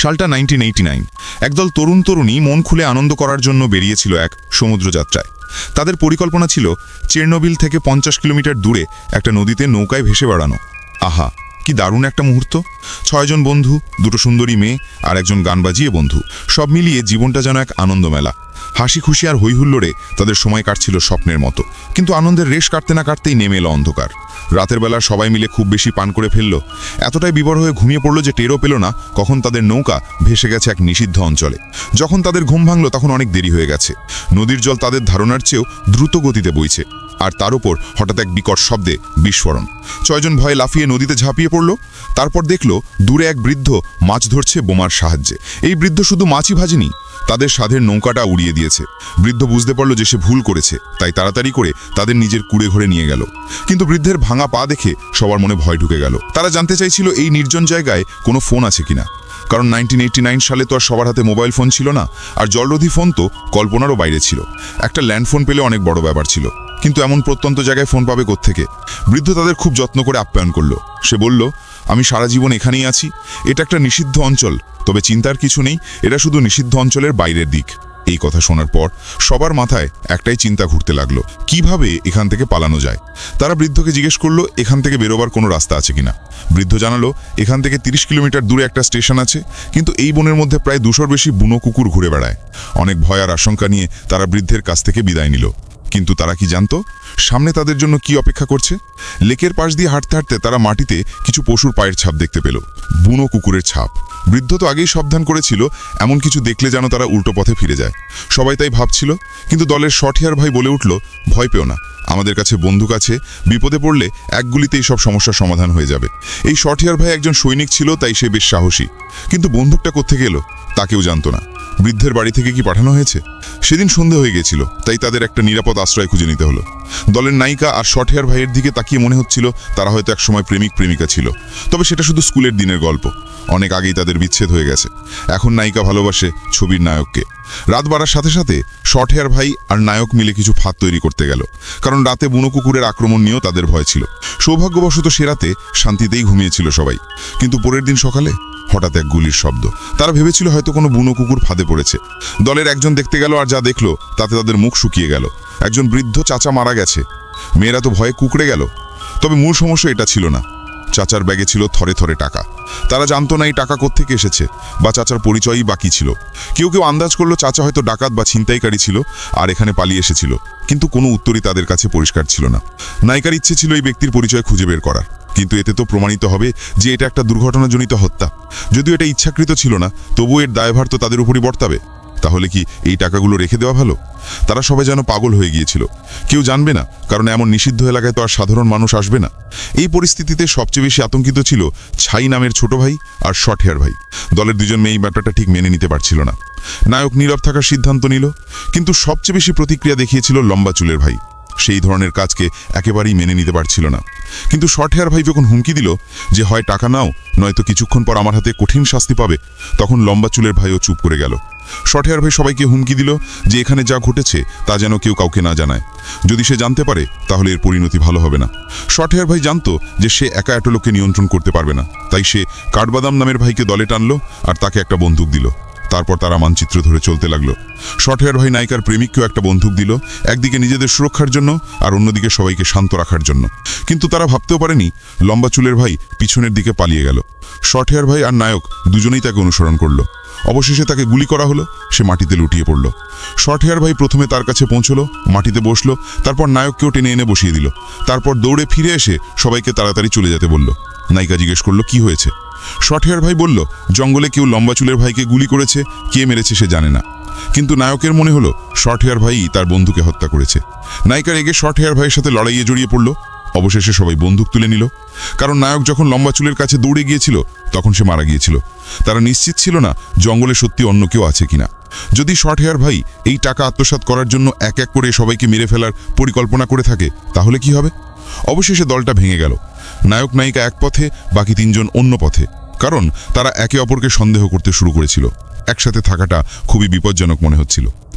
সালটা 1989। একদল তরুণ তরুণী মন খুলে আনন্দ করার জন্য বেরিয়েছিল এক সমুদ্রযাত্রায়। তাদের পরিকল্পনা ছিল চেরনোবিল থেকে 50 কিলোমিটার দূরে একটা নদীতে নৌকায় ভেসে বেড়ানো। আহা, কি দারুণ একটা মুহূর্ত! 6 জন বন্ধু, 2টো সুন্দরী মেয়ে আর একজন গান বাজিয়ে বন্ধু, সব মিলিয়ে জীবনটা যেন এক আনন্দমেলা। হাসি খুশি আর হৈহুল্লোড়ে তাদের সময় কাটছিল স্বপ্নের মতো। কিন্তু আনন্দের রেশ কাটতে না কাটতেই নেমে এলো অন্ধকার। রাতের বেলা সবাই মিলে খুব বেশি পান করে ফেলল, এতটাই বিভোর হয়ে ঘুমিয়ে পড়ল যে টেরও পেল না কখন তাদের নৌকা ভেসে গেছে এক নিষিদ্ধ অঞ্চলে। যখন তাদের ঘুম ভাঙল তখন অনেক দেরি হয়ে গেছে। নদীর জল তাদের ধারণার চেয়েও দ্রুত গতিতে বইছে, আর তার উপর হঠাৎ এক বিকট শব্দে বিস্ফোরণ। 6 জন ভয়ে লাফিয়ে নদীতে ঝাঁপিয়ে পড়ল। তারপর দেখল দূরে এক বৃদ্ধ মাছ ধরছে বোমার সাহায্যে। এই বৃদ্ধ শুধু মাছই ভাজেনি, তাদের সাধের নৌকাটা উড়িয়ে দিয়েছে। বৃদ্ধ বুঝতে পারল যে সে ভুল করেছে, তাই তাড়াতাড়ি করে তাদের নিজের কুড়ে ঘরে নিয়ে গেল। কিন্তু বৃদ্ধের ভাঙা পা দেখে সবার মনে ভয় ঢুকে গেল। তারা জানতে চাইছিল এই নির্জন জায়গায় কোনো ফোন আছে কিনা, কারণ 1989 সালে তো আর সবার হাতে মোবাইল ফোন ছিল না, আর জলরোধী ফোন তো কল্পনারও বাইরে ছিল। একটা ল্যান্ডফোন পেলে অনেক বড় ব্যাপার ছিল, কিন্তু এমন প্রত্যন্ত জায়গায় ফোন পাবে কোত্থেকে? বৃদ্ধ তাদের খুব যত্ন করে আপ্যায়ন করলো। সে বলল, আমি সারা জীবন এখানেই আছি। এটা একটা নিষিদ্ধ অঞ্চল, তবে চিন্তার কিছু নেই, এটা শুধু নিষিদ্ধ অঞ্চলের বাইরের দিক। এই কথা শোনার পর সবার মাথায় একটাই চিন্তা ঘুরতে লাগলো, কিভাবে এখান থেকে পালানো যায়। তারা বৃদ্ধকে জিজ্ঞেস করলো এখান থেকে বেরোবার কোনো রাস্তা আছে কিনা। বৃদ্ধ জানালো এখান থেকে 30 কিলোমিটার দূরে একটা স্টেশন আছে, কিন্তু এই বনের মধ্যে প্রায় 200-র বেশি বুনো কুকুর ঘুরে বেড়ায়। অনেক ভয় আর আশঙ্কা নিয়ে তারা বৃদ্ধের কাছ থেকে বিদায় নিল। কিন্তু তারা কি জানতো সামনে তাদের জন্য কি অপেক্ষা করছে? লেকের পাশ দিয়ে হাঁটতে হাঁটতে তারা মাটিতে কিছু পশুর পায়ের ছাপ দেখতে পেল, বুনো কুকুরের ছাপ। বৃদ্ধ তো আগেই সাবধান করেছিল এমন কিছু দেখলে যেন তারা উল্টো পথে ফিরে যায়। সবাই তাই ভাবছিল, কিন্তু দলের শঠিয়ার ভাই বলে উঠল, ভয় পেও না, আমাদের কাছে বন্দুক আছে, বিপদে পড়লে এক গুলিতেই সব সমস্যার সমাধান হয়ে যাবে। এই শঠিয়ার ভাই একজন সৈনিক ছিল, তাই সে বেশ সাহসী। কিন্তু বন্দুকটা কোত্থেকে এলো তা কেউ জানতো না। বৃদ্ধের বাড়ি থেকে কি পাঠানো হয়েছে? সেদিন সন্ধে হয়ে গেছিল, তাই তাদের একটা নিরাপদ আশ্রয় খুঁজে নিতে হলো। দলের নায়িকা আর শঠিয়ার ভাইয়ের দিকে তাকিয়ে মনে হচ্ছিল তারা হয়তো একসময় প্রেমিক প্রেমিকা ছিল, তবে সেটা শুধু স্কুলের দিনের গল্প। অনেক আগেই তাদের বিচ্ছেদ হয়ে গেছে। এখন নায়িকা ভালোবাসে ছবির নায়ককে। রাত বাড়ার সাথে সাথে শঠিয়ার ভাই আর নায়ক মিলে কিছু ফাঁদ তৈরি করতে গেল, কারণ রাতে বুনো কুকুরের আক্রমণ নিয়েও তাদের ভয় ছিল। সৌভাগ্যবশত সে রাতে শান্তিতেই ঘুমিয়েছিল সবাই। কিন্তু পরের দিন সকালে হঠাৎ এক গুলির শব্দ। তারা ভেবেছিল হয়তো কোনো বুনো কুকুর ফাঁদে পড়েছে। দলের একজন দেখতে গেল, আর যা দেখলো তাতে তাদের মুখ শুকিয়ে গেল। একজন বৃদ্ধ চাচা মারা গেছে। মেয়েরা তো ভয়ে কুকড়ে গেল। তবে মূল সমস্যা এটা ছিল না। চাচার ব্যাগে ছিল থরে থরে টাকা। তারা জানতো না এই টাকা কোত্থেকে এসেছে, বা চাচার পরিচয়ই বাকি ছিল। কেউ কেউ আন্দাজ করলো চাচা হয়তো ডাকাত বা ছিনতাইকারী ছিল আর এখানে পালিয়ে এসেছিল, কিন্তু কোনো উত্তরই তাদের কাছে পরিষ্কার ছিল না। নায়িকার ইচ্ছে ছিল এই ব্যক্তির পরিচয় খুঁজে বের করার, কিন্তু এতে তো প্রমাণিত হবে যে এটা একটা দুর্ঘটনাজনিত হত্যা। যদিও এটা ইচ্ছাকৃত ছিল না, তবুও এর দায়ভার তো তাদের উপরই বর্তাবে। তাহলে কি এই টাকাগুলো রেখে দেওয়া ভালো? তারা সবাই যেন পাগল হয়ে গিয়েছিল। কেউ জানবে না, কারণ এমন নিষিদ্ধ এলাকায় তো আর সাধারণ মানুষ আসবে না। এই পরিস্থিতিতে সবচেয়ে বেশি আতঙ্কিত ছিল ছাই নামের ছোট ভাই আর শঠিয়ার ভাই। দলের 2জন মেয়ে এই ব্যাপারটা ঠিক মেনে নিতে পারছিল না। নায়ক নীরব থাকার সিদ্ধান্ত নিল, কিন্তু সবচেয়ে বেশি প্রতিক্রিয়া দেখিয়েছিল লম্বা চুলের ভাই। সেই ধরনের কাজকে একেবারেই মেনে নিতে পারছিল না। কিন্তু শঠিয়ার ভাই যখন হুমকি দিল যে হয় টাকা নাও, নয়তো কিছুক্ষণ পর আমার হাতে কঠিন শাস্তি পাবে, তখন লম্বা চুলের ভাইও চুপ করে গেল। শঠিয়ার ভাই সবাইকে হুমকি দিল যে এখানে যা ঘটেছে তা যেন কেউ কাউকে না জানায়। যদি সে জানতে পারে তাহলে এর পরিণতি ভালো হবে না। শঠিয়ার ভাই জানতো যে সে একা এত লোককে নিয়ন্ত্রণ করতে পারবে না, তাই সে কাঠবাদাম নামের ভাইকে দলে টানলো আর তাকে একটা বন্দুক দিল। তারপর তারা মানচিত্র ধরে চলতে লাগলো। শঠিয়ার ভাই নায়িকার প্রেমিককেও একটা বন্দুক দিল, একদিকে নিজেদের সুরক্ষার জন্য আর অন্যদিকে সবাইকে শান্ত রাখার জন্য। কিন্তু তারা ভাবতেও পারেনি লম্বা চুলের ভাই পিছনের দিকে পালিয়ে গেল। শঠিয়ার ভাই আর নায়ক দুজনেই তাকে অনুসরণ করলো। অবশেষে তাকে গুলি করা হলো, সে মাটিতে লুটিয়ে পড়ল। শঠিয়ার ভাই প্রথমে তার কাছে পৌঁছলো, মাটিতে বসলো, তারপর নায়ককেও টেনে এনে বসিয়ে দিল। তারপর দৌড়ে ফিরে এসে সবাইকে তাড়াতাড়ি চলে যেতে বলল। নায়িকা জিজ্ঞেস করলো কি হয়েছে। শঠিয়ার ভাই বলল জঙ্গলে কেউ লম্বা চুলের ভাইকে গুলি করেছে, কে মেরেছে সে জানে না। কিন্তু নায়কের মনে হলো শঠিয়ার ভাই তার বন্ধুকে হত্যা করেছে। নায়িকা রেগে শঠিয়ার ভাইয়ের সাথে লড়াইয়ে জড়িয়ে পড়ল। অবশেষে সবাই বন্দুক তুলে নিল, কারণ নায়ক যখন লম্বা চুলের কাছে দৌড়ে গিয়েছিল তখন সে মারা গিয়েছিল। তারা নিশ্চিত ছিল না জঙ্গলে সত্যি অন্য কেউ আছে কিনা। যদি শঠিয়ার ভাই এই টাকা আত্মসাৎ করার জন্য এক এক করে সবাইকে মেরে ফেলার পরিকল্পনা করে থাকে, তাহলে কি হবে? অবশেষে দলটা ভেঙে গেল। নায়ক নায়িকা এক পথে, বাকি 3 জন অন্য পথে, কারণ তারা একে অপরকে সন্দেহ করতে শুরু করেছিল। একসাথে থাকাটা খুবই বিপজ্জনক মনে হচ্ছিল।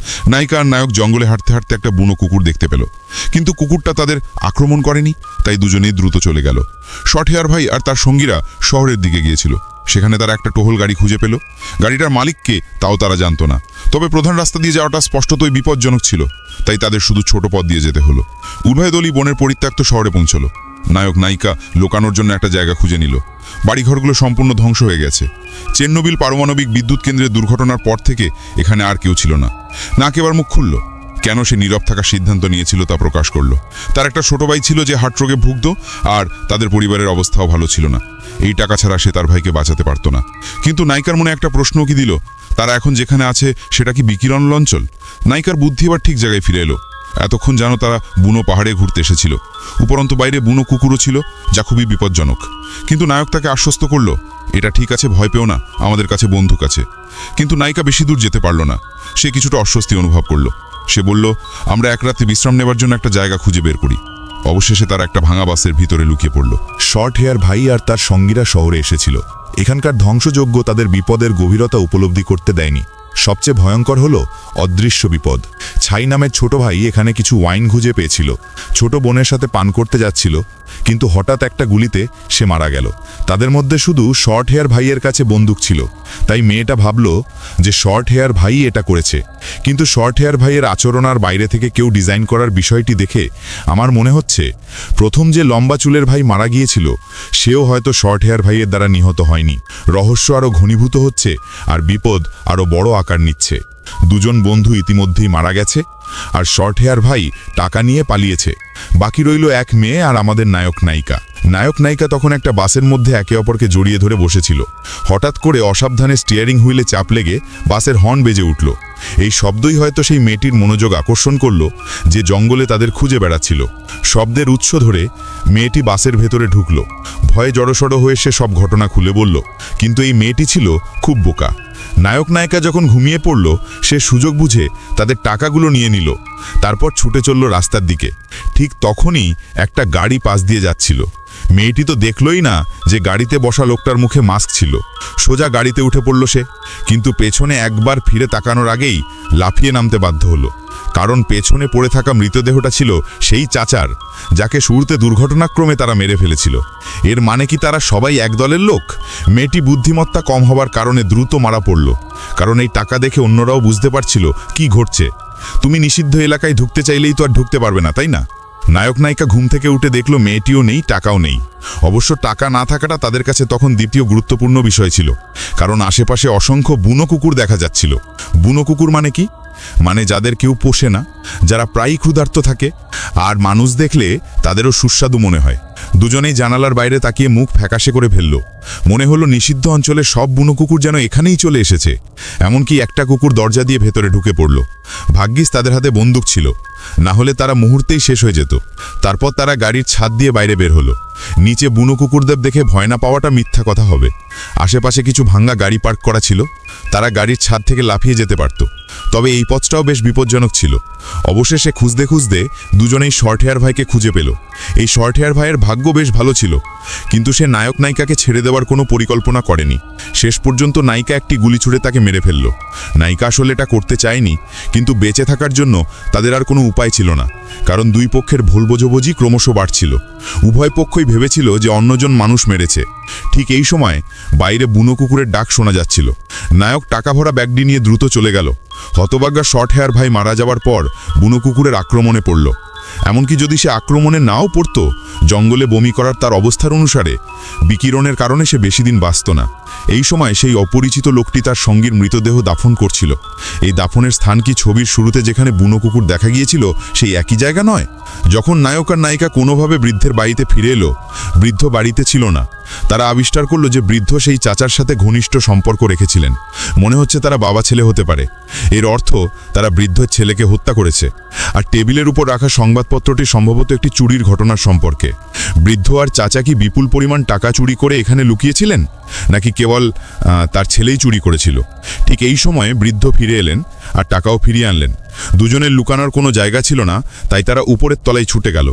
নায়িকা আর নায়ক জঙ্গলে হাঁটতে হাঁটতে একটা বুনো কুকুর দেখতে পেল, কিন্তু কুকুরটা তাদের আক্রমণ করেনি, তাই দুজনেই দ্রুত চলে গেল। শঠিয়ার ভাই আর তার সঙ্গীরা শহরের দিকে গিয়েছিল, সেখানে তারা একটা টহল গাড়ি খুঁজে পেল। গাড়িটার মালিককে তাও তারা জানতো না, তবে প্রধান রাস্তা দিয়ে যাওয়াটা স্পষ্টতই বিপজ্জনক ছিল, তাই তাদের শুধু ছোট পথ দিয়ে যেতে হলো। উভয় দলই বনের পরিত্যক্ত শহরে পৌঁছলো। নায়ক নায়িকা লোকানোর জন্য একটা জায়গা খুঁজে নিল। বাড়িঘরগুলো সম্পূর্ণ ধ্বংস হয়ে গেছে। চেরনোবিল পারমাণবিক বিদ্যুৎ কেন্দ্রের দুর্ঘটনার পর থেকে এখানে আর কেউ ছিল না। নাক এবার মুখ খুলল। কেন সে নীরব থাকার সিদ্ধান্ত নিয়েছিল তা প্রকাশ করল। তার একটা ছোট ভাই ছিল যে হার্ট রোগে ভুগত, আর তাদের পরিবারের অবস্থাও ভালো ছিল না। এই টাকা ছাড়া সে তার ভাইকে বাঁচাতে পারত না। কিন্তু নায়িকার মনে একটা প্রশ্ন কি দিল, তারা এখন যেখানে আছে সেটা কি বিকিরণ অঞ্চল? নায়িকার বুদ্ধি এবার ঠিক জায়গায় ফিরে এলো। এতক্ষণ যেন তারা বুনো পাহাড়ে ঘুরতে এসেছিল। উপরন্তু বাইরে বুনো কুকুরও ছিল, যা খুবই বিপজ্জনক। কিন্তু নায়ক তাকে আশ্বস্ত করল, এটা ঠিক আছে, ভয় পেও না, আমাদের কাছে বন্দুক আছে। কিন্তু নায়িকা বেশি দূর যেতে পারল না। সে কিছুটা অস্বস্তি অনুভব করল। সে বলল, আমরা এক রাতে বিশ্রাম নেবার জন্য একটা জায়গা খুঁজে বের করি। অবশেষে তার একটা ভাঙা বাসের ভিতরে লুকিয়ে পড়ল। শর্ট হেয়ার ভাই আর তার সঙ্গীরা শহরে এসেছিল। এখানকার ধ্বংসযজ্ঞ তাদের বিপদের গভীরতা উপলব্ধি করতে দেয়নি। সবচেয়ে ভয়ঙ্কর হলো অদৃশ্য বিপদ। ছাই নামের ছোট ভাই এখানে কিছু ওয়াইন খুঁজে পেয়েছিল। ছোট বোনের সাথে পান করতে যাচ্ছিল, কিন্তু হঠাৎ একটা গুলিতে সে মারা গেল। তাদের মধ্যে শুধু শর্ট হেয়ার ভাইয়ের কাছে বন্দুক ছিল, তাই মেয়েটা ভাবল যে শর্ট হেয়ার ভাই এটা করেছে। কিন্তু শর্ট হেয়ার ভাইয়ের আচরণ আর বাইরে থেকে কেউ ডিজাইন করার বিষয়টি দেখে আমার মনে হচ্ছে প্রথম যে লম্বা চুলের ভাই মারা গিয়েছিল সেও হয়তো শর্ট হেয়ার ভাইয়ের দ্বারা নিহত হয়নি। রহস্য আরও ঘনীভূত হচ্ছে আর বিপদ আরও বড় আকার নিচ্ছে। দুজন বন্ধু ইতিমধ্যেই মারা গেছে, আর শর্ট হেয়ার ভাই টাকা নিয়ে পালিয়েছে। বাকি রইল এক মেয়ে আর আমাদের নায়ক নায়িকা। নায়ক নায়িকা তখন একটা বাসের মধ্যে একে অপরকে জড়িয়ে ধরে বসেছিল। হঠাৎ করে অসাবধানে স্টিয়ারিং হুইলে চাপ লেগে বাসের হর্ন বেজে উঠল। এই শব্দই হয়তো সেই মেয়েটির মনোযোগ আকর্ষণ করল, যে জঙ্গলে তাদের খুঁজে বেড়াচ্ছিল। শব্দের উৎস ধরে মেয়েটি বাসের ভেতরে ঢুকল। ভয়ে জড়সড় হয়ে সে সব ঘটনা খুলে বলল। কিন্তু এই মেয়েটি ছিল খুব বোকা। নায়ক নায়িকা যখন ঘুমিয়ে পড়ল, সে সুযোগ বুঝে তাদের টাকাগুলো নিয়ে নিল। তারপর ছুটে চলল রাস্তার দিকে। ঠিক তখনই একটা গাড়ি পাশ দিয়ে যাচ্ছিল। মেয়েটি তো দেখলই না যে গাড়িতে বসা লোকটার মুখে মাস্ক ছিল। সোজা গাড়িতে উঠে পড়ল সে, কিন্তু পেছনে একবার ফিরে তাকানোর আগেই লাফিয়ে নামতে বাধ্য হলো। কারণ পেছনে পড়ে থাকা মৃতদেহটা ছিল সেই চাচার, যাকে শুরুতে দুর্ঘটনাক্রমে তারা মেরে ফেলেছিল। এর মানে কি তারা সবাই এক দলের লোক? মেয়েটি বুদ্ধিমত্তা কম হবার কারণে দ্রুত মারা পড়ল, কারণ এই টাকা দেখে অন্যরাও বুঝতে পারছিল কি ঘটছে। তুমি নিষিদ্ধ এলাকায় ঢুকতে চাইলেই তো আর ঢুকতে পারবে না, তাই না? নায়ক নায়িকা ঘুম থেকে উঠে দেখল মেয়েটিও নেই, টাকাও নেই। অবশ্য টাকা না থাকাটা তাদের কাছে তখন দ্বিতীয় গুরুত্বপূর্ণ বিষয় ছিল, কারণ আশেপাশে অসংখ্য বুনো কুকুর দেখা যাচ্ছিল। বুনো কুকুর মানে কি? মানে যাদের কেউ পোষে না, যারা প্রায়ই ক্ষুধার্ত থাকে, আর মানুষ দেখলে তাদেরও সুস্বাদু মনে হয়। দুজনেই জানালার বাইরে তাকিয়ে মুখ ফ্যাকাশে করে ফেলল। মনে হলো নিষিদ্ধ অঞ্চলে সব বুনো কুকুর যেন এখানেই চলে এসেছে। এমনকি একটা কুকুর দরজা দিয়ে ভেতরে ঢুকে পড়ল। ভাগ্যিস তাদের হাতে বন্দুক ছিল, না হলে তারা মুহূর্তেই শেষ হয়ে যেত। তারপর তারা গাড়ির ছাদ দিয়ে বাইরে বের হলো। নিচে বুনো কুকুরদের দেখে ভয় না পাওয়াটা মিথ্যা কথা হবে। আশেপাশে কিছু ভাঙ্গা গাড়ি পার্ক করা ছিল, তারা গাড়ির ছাদ থেকে লাফিয়ে যেতে পারত। তবে এই পথটাও বেশ বিপজ্জনক ছিল। অবশেষে খুঁজতে খুঁজতে দুজনেই শর্ট হেয়ার ভাইকে খুঁজে পেল। এই শর্ট হেয়ার ভাইয়ের ভাগ্য বেশ ভালো ছিল, কিন্তু সে নায়ক নায়িকাকে ছেড়ে দেওয়ার কোনো পরিকল্পনা করেনি। শেষ পর্যন্ত নায়িকা একটি গুলি ছুড়ে তাকে মেরে ফেলল। নায়িকা আসলে এটা করতে চায়নি, কিন্তু বেঁচে থাকার জন্য তাদের আর কোনো উপায় ছিল না, কারণ দুই পক্ষের ভুল বোঝাবুঝি ক্রমশ বাড়ছিল। উভয় পক্ষই ভেবেছিল যে অন্যজন মানুষ মেরেছে। ঠিক এই সময় বাইরে বুনো কুকুরের ডাক শোনা যাচ্ছিল। নায়ক টাকা ভরা ব্যাগটি নিয়ে দ্রুত চলে গেল। হতভাগ্যা শর্ট হেয়ার ভাই মারা যাওয়ার পর বুনো কুকুরের আক্রমণে পড়ল। এমনকি যদি সে আক্রমণে নাও পড়ত, জঙ্গলে বমি করার তার অবস্থার অনুসারে বিকিরণের কারণে সে বেশি দিন বাঁচত না। এই সময় সেই অপরিচিত লোকটি তার সঙ্গীর মৃতদেহ দাফন করছিল। এই দাফনের স্থান কি ছবির শুরুতে যেখানে বুনো কুকুর দেখা গিয়েছিল সেই একই জায়গা নয়? যখন নায়ক আর নায়িকা কোনোভাবে বৃদ্ধের বাড়িতে ফিরে এলো, বৃদ্ধ বাড়িতে ছিল না। তারা আবিষ্কার করলো যে বৃদ্ধ সেই চাচার সাথে ঘনিষ্ঠ সম্পর্ক রেখেছিলেন। মনে হচ্ছে তারা বাবা ছেলে হতে পারে। এর অর্থ তারা বৃদ্ধের ছেলেকে হত্যা করেছে। আর টেবিলের উপর রাখা সংবাদপত্রটি সম্ভবত একটি চুরির ঘটনার সম্পর্কে। বৃদ্ধ আর চাচা কি বিপুল পরিমাণ টাকা চুরি করে এখানে লুকিয়েছিলেন, নাকি কেবল তার ছেলেই চুরি করেছিল? ঠিক এই সময়ে বৃদ্ধ ফিরে এলেন আর টাকাও ফিরিয়ে আনলেন। দুজনের লুকানোর কোনো জায়গা ছিল না, তাই তারা উপরের তলায় ছুটে গেল।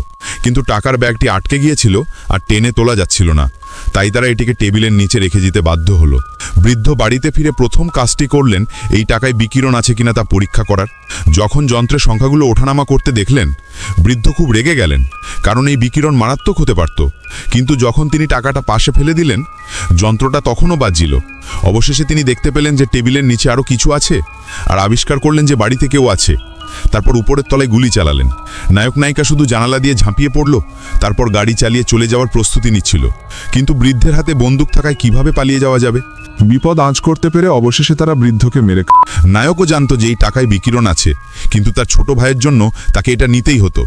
কিন্তু টাকার ব্যাগটি আটকে গিয়েছিল আর টেনে তোলা যাচ্ছিল না। তাই তারা এটিকে টেবিলের নিচে রেখে দিতে বাধ্য হলো। বৃদ্ধ বাড়িতে ফিরে প্রথম কাজটি করলেন এই টাকায় বিকিরণ আছে কিনা তা পরীক্ষা করার। যখন যন্ত্রের সংখ্যাগুলো ওঠানামা করতে দেখলেন, বৃদ্ধ খুব রেগে গেলেন, কারণ এই বিকিরণ মারাত্মক হতে পারত। কিন্তু যখন তিনি টাকাটা পাশে ফেলে দিলেন, যন্ত্রটা তখনও বাজছিল। অবশেষে তিনি দেখতে পেলেন যে টেবিলের নিচে আরও কিছু আছে, আর আবিষ্কার করলেন যে বাড়িতে কেউ আছে। তারপর উপরের তলায় গুলি চালালেন। নায়ক নায়িকা শুধু জানালা দিয়ে ঝাঁপিয়ে পড়ল, তারপর গাড়ি চালিয়ে চলে যাওয়ার প্রস্তুতি নিচ্ছিল। কিন্তু বৃদ্ধের হাতে বন্দুক থাকায় কিভাবে পালিয়ে যাওয়া যাবে? বিপদ আঁচ করতে পেরে অবশেষে তারা বৃদ্ধকে মেরে। নায়কও জানত যে এই টাকায় বিকিরণ আছে, কিন্তু তার ছোট ভাইয়ের জন্য তাকে এটা নিতেই হতো।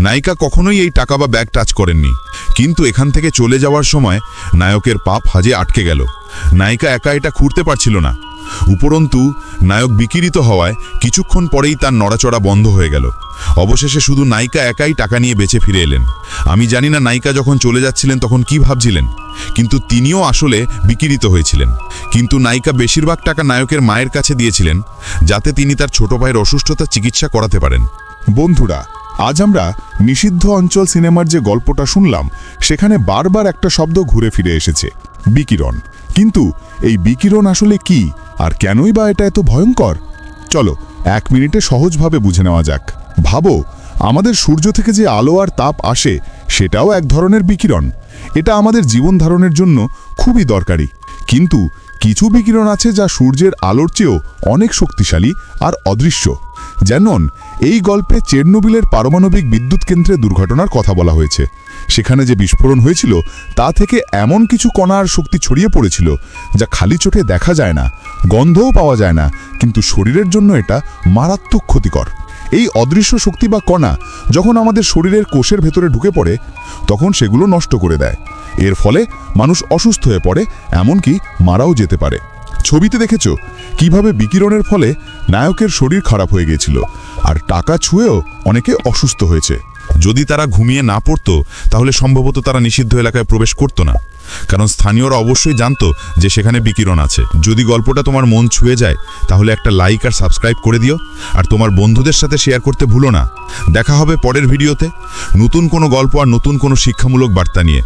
নায়িকা কখনোই এই টাকা বা ব্যাগ টাচ করেননি, কিন্তু এখান থেকে চলে যাওয়ার সময় নায়কের পা ফাজে আটকে গেল। নায়িকা একা এটা খুঁড়তে পারছিল না। উপরন্তু নায়ক বিকিরিত হওয়ায় কিছুক্ষণ পরেই তার নড়াচড়া বন্ধ হয়ে গেল। অবশেষে শুধু নায়িকা একাই টাকা নিয়ে বেঁচে ফিরে এলেন। আমি জানি না নায়িকা যখন চলে যাচ্ছিলেন তখন কি ভাবছিলেন, কিন্তু তিনিও আসলে বিকিরিত হয়েছিলেন। কিন্তু নায়িকা বেশিরভাগ টাকা নায়কের মায়ের কাছে দিয়েছিলেন, যাতে তিনি তার ছোট ভাইয়ের অসুস্থতার চিকিৎসা করাতে পারেন। বন্ধুরা, আজ আমরা নিষিদ্ধ অঞ্চল সিনেমার যে গল্পটা শুনলাম, সেখানে বারবার একটা শব্দ ঘুরে ফিরে এসেছে, বিকিরণ। কিন্তু এই বিকিরণ আসলে কি, আর কেনই বা এটা এত ভয়ঙ্কর? চলো 1 মিনিটে সহজভাবে বুঝে নেওয়া যাক। ভাবো, আমাদের সূর্য থেকে যে আলো আর তাপ আসে, সেটাও এক ধরনের বিকিরণ। এটা আমাদের জীবন ধারণের জন্য খুবই দরকারি। কিন্তু কিছু বিকিরণ আছে যা সূর্যের আলোর চেয়েও অনেক শক্তিশালী আর অদৃশ্য। যেমন এই গল্পে চেরনোবিলের পারমাণবিক বিদ্যুৎ কেন্দ্রে দুর্ঘটনার কথা বলা হয়েছে। সেখানে যে বিস্ফোরণ হয়েছিল, তা থেকে এমন কিছু কণার শক্তি ছড়িয়ে পড়েছিল যা খালি চোখে দেখা যায় না, গন্ধও পাওয়া যায় না, কিন্তু শরীরের জন্য এটা মারাত্মক ক্ষতিকর। এই অদৃশ্য শক্তি বা কণা যখন আমাদের শরীরের কোষের ভেতরে ঢুকে পড়ে, তখন সেগুলো নষ্ট করে দেয়। এর ফলে মানুষ অসুস্থ হয়ে পড়ে, এমনকি মারাও যেতে পারে। ছবিতে দেখেছ কিভাবে বিকিরণের ফলে নায়কের শরীর খারাপ হয়ে গিয়েছিল, আর টাকা ছুঁয়েও অনেকে অসুস্থ হয়েছে। যদি তারা ঘুমিয়ে না পড়তো, তাহলে সম্ভবত তারা নিষিদ্ধ এলাকায় প্রবেশ করত না, কারণ স্থানীয়রা অবশ্যই জানতো যে সেখানে বিকিরণ আছে। যদি গল্পটা তোমার মন ছুঁয়ে যায়, তাহলে একটা লাইক আর সাবস্ক্রাইব করে দিও, আর তোমার বন্ধুদের সাথে শেয়ার করতে ভুলো না। দেখা হবে পরের ভিডিওতে নতুন কোনো গল্প আর নতুন কোনো শিক্ষামূলক বার্তা নিয়ে।